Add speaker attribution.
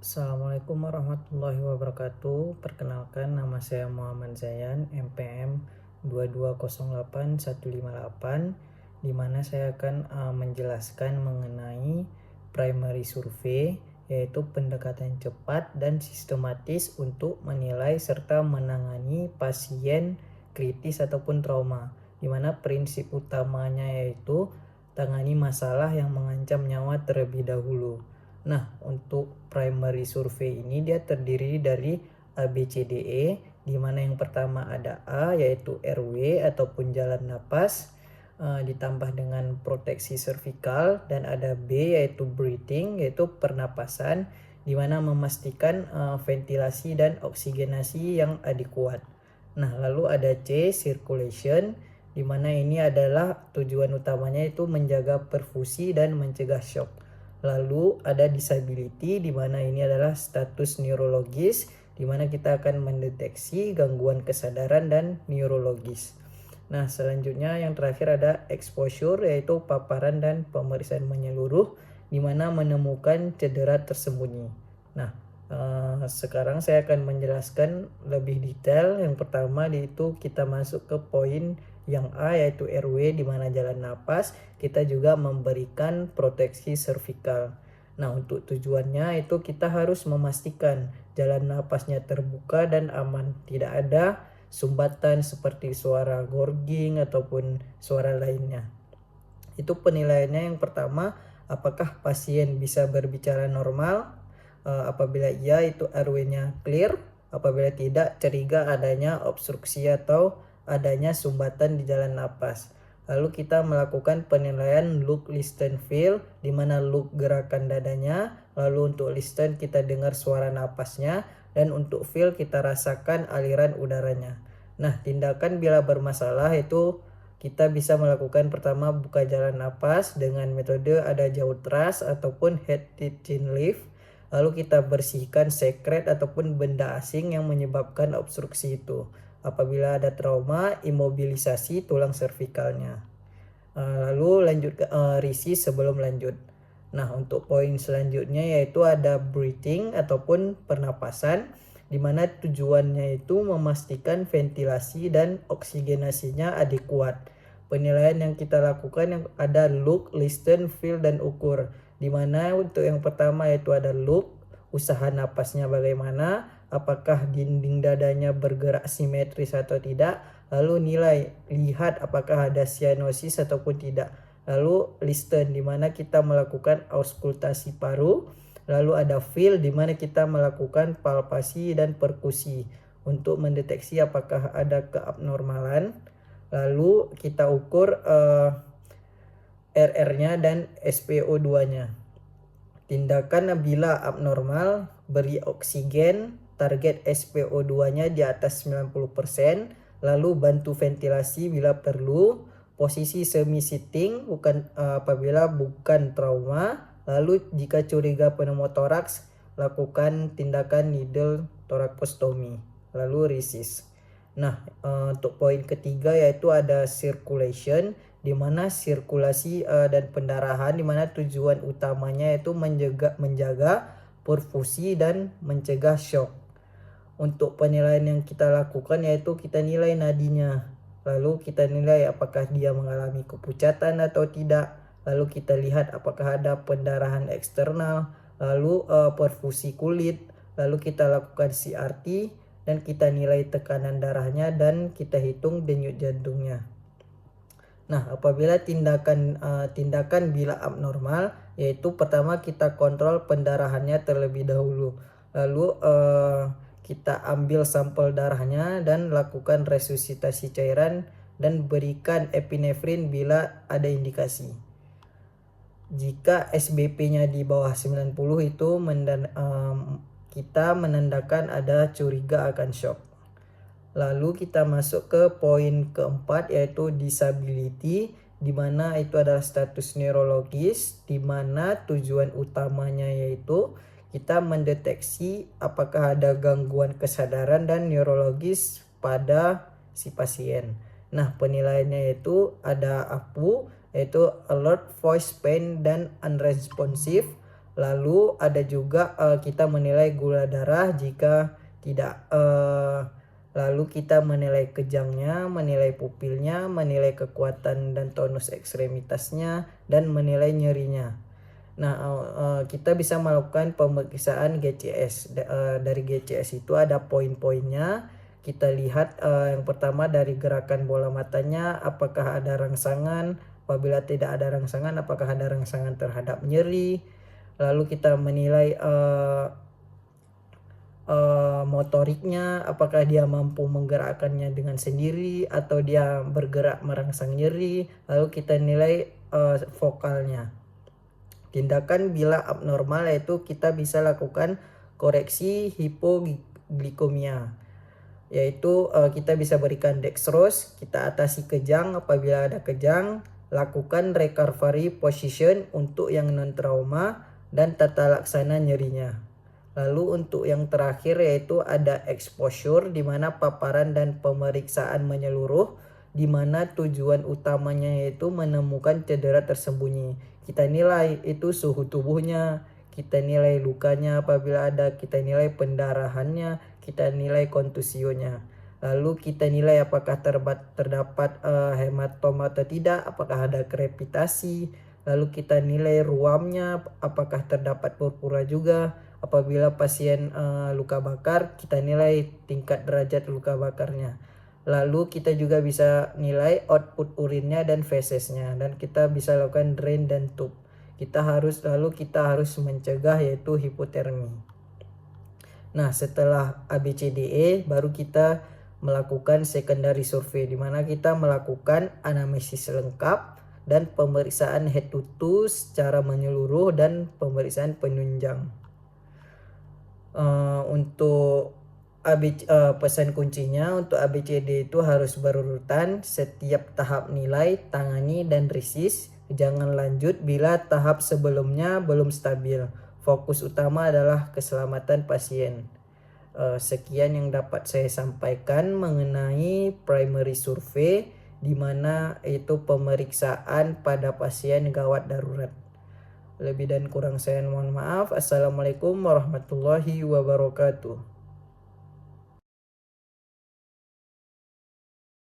Speaker 1: Assalamualaikum warahmatullahi wabarakatuh. Perkenalkan, nama saya Muhammad Zayan, MPM 2208158, di mana saya akan menjelaskan mengenai primary survey, yaitu pendekatan cepat dan sistematis untuk menilai serta menangani pasien kritis ataupun trauma, di mana prinsip utamanya yaitu tangani masalah yang mengancam nyawa terlebih dahulu. Nah, untuk primary survey ini dia terdiri dari ABCDE, di mana yang pertama ada A yaitu RW ataupun jalan napas, ditambah dengan proteksi servikal, dan ada B yaitu breathing yaitu pernapasan, di mana memastikan ventilasi dan oksigenasi yang adekuat. Nah, lalu ada C circulation, di mana ini adalah tujuan utamanya itu menjaga perfusi dan mencegah shock. Lalu ada disability, di mana ini adalah status neurologis, di mana kita akan mendeteksi gangguan kesadaran dan neurologis. Nah, selanjutnya yang terakhir ada exposure, yaitu paparan dan pemeriksaan menyeluruh, di mana menemukan cedera tersembunyi. Nah, sekarang saya akan menjelaskan lebih detail. Yang pertama yaitu kita masuk ke poin yang A yaitu RW, di mana jalan napas. Kita juga memberikan proteksi servikal. Nah, untuk tujuannya itu kita harus memastikan jalan napasnya terbuka dan aman, tidak ada sumbatan seperti suara gorging ataupun suara lainnya. Itu penilaiannya. Yang pertama, apakah pasien bisa berbicara normal? Apabila iya, itu RW-nya clear. Apabila tidak, curiga adanya obstruksi atau adanya sumbatan di jalan napas. Lalu kita melakukan penilaian look, listen, feel, di mana look gerakan dadanya, lalu untuk listen kita dengar suara napasnya, dan untuk feel kita rasakan aliran udaranya. Nah, tindakan bila bermasalah itu kita bisa melakukan pertama buka jalan napas dengan metode ada jaw thrust ataupun head to chin lift. Lalu kita bersihkan sekret ataupun benda asing yang menyebabkan obstruksi itu. Apabila ada trauma, imobilisasi tulang servikalnya. Lalu lanjut ke risis sebelum lanjut. Nah, untuk poin selanjutnya yaitu ada breathing ataupun pernapasan, di mana tujuannya itu memastikan ventilasi dan oksigenasinya adekuat. Penilaian yang kita lakukan yang ada look, listen, feel, dan ukur. Di mana untuk yang pertama yaitu ada look, usaha napasnya bagaimana, apakah dinding dadanya bergerak simetris atau tidak. Lalu nilai, lihat apakah ada sianosis ataupun tidak. Lalu listen, di mana kita melakukan auskultasi paru. Lalu ada feel, di mana kita melakukan palpasi dan perkusi untuk mendeteksi apakah ada keabnormalan. Lalu kita ukur RR-nya dan SpO2-nya. Tindakan bila abnormal, beri oksigen, target SpO2-nya di atas 90%, lalu bantu ventilasi bila perlu, posisi semi sitting apabila bukan trauma, lalu jika curiga pneumotoraks, lakukan tindakan needle thoracostomy, lalu risis. Nah, untuk poin ketiga yaitu ada circulation, di mana sirkulasi dan pendarahan, di mana tujuan utamanya itu menjaga perfusi dan mencegah shock. Untuk penilaian yang kita lakukan yaitu kita nilai nadinya, lalu kita nilai apakah dia mengalami kepucatan atau tidak, lalu kita lihat apakah ada pendarahan eksternal, lalu perfusi kulit, lalu kita lakukan CRT, dan kita nilai tekanan darahnya, dan kita hitung denyut jantungnya. Nah, apabila tindakan bila abnormal, yaitu pertama kita kontrol pendarahannya terlebih dahulu. Lalu kita ambil sampel darahnya dan lakukan resusitasi cairan dan berikan epinefrin bila ada indikasi. Jika SBP-nya di bawah 90 itu kita menandakan ada curiga akan shock. Lalu kita masuk ke poin keempat yaitu disability, di mana itu adalah status neurologis, di mana tujuan utamanya yaitu kita mendeteksi apakah ada gangguan kesadaran dan neurologis pada si pasien. Nah, penilaiannya yaitu ada APU, yaitu alert, voice, pain, dan unresponsive. Lalu ada juga kita menilai gula darah jika tidak. Lalu kita menilai kejangnya, menilai pupilnya, menilai kekuatan dan tonus ekstremitasnya, dan menilai nyerinya. Nah, kita bisa melakukan pemeriksaan GCS. Dari GCS itu ada poin-poinnya. Kita lihat yang pertama dari gerakan bola matanya, apakah ada rangsangan. Apabila tidak ada rangsangan, apakah ada rangsangan terhadap nyeri. Lalu kita menilai motoriknya, apakah dia mampu menggerakkannya dengan sendiri atau dia bergerak merangsang nyeri. Lalu kita nilai vokalnya. Tindakan bila abnormal yaitu kita bisa lakukan koreksi hipoglikemia, yaitu kita bisa berikan dextrose, kita atasi kejang. Apabila ada kejang, lakukan recovery position untuk yang non trauma dan tata laksana nyerinya. Lalu untuk yang terakhir yaitu ada exposure, di mana paparan dan pemeriksaan menyeluruh, di mana tujuan utamanya yaitu menemukan cedera tersembunyi. Kita nilai itu suhu tubuhnya, kita nilai lukanya apabila ada, kita nilai pendarahannya, kita nilai kontusionya. Lalu kita nilai apakah terdapat hematoma atau tidak, apakah ada krepitasi. Lalu kita nilai ruamnya, apakah terdapat purpura juga. Apabila pasien luka bakar, kita nilai tingkat derajat luka bakarnya. Lalu kita juga bisa nilai output urinnya dan fesesnya, dan kita bisa lakukan drain dan tube. Kita harus mencegah yaitu hipotermi. Nah, setelah ABCDE baru kita melakukan secondary survey, di mana kita melakukan anamnesis lengkap dan pemeriksaan head to toe secara menyeluruh dan pemeriksaan penunjang. Untuk pesan kuncinya untuk ABCD itu harus berurutan, setiap tahap nilai, tangani, dan resist. Jangan lanjut bila tahap sebelumnya belum stabil. Fokus utama adalah keselamatan pasien. Sekian yang dapat saya sampaikan mengenai primary survey, di mana itu pemeriksaan pada pasien gawat darurat. Lebih dan kurang saya mohon maaf. Assalamualaikum warahmatullahi wabarakatuh.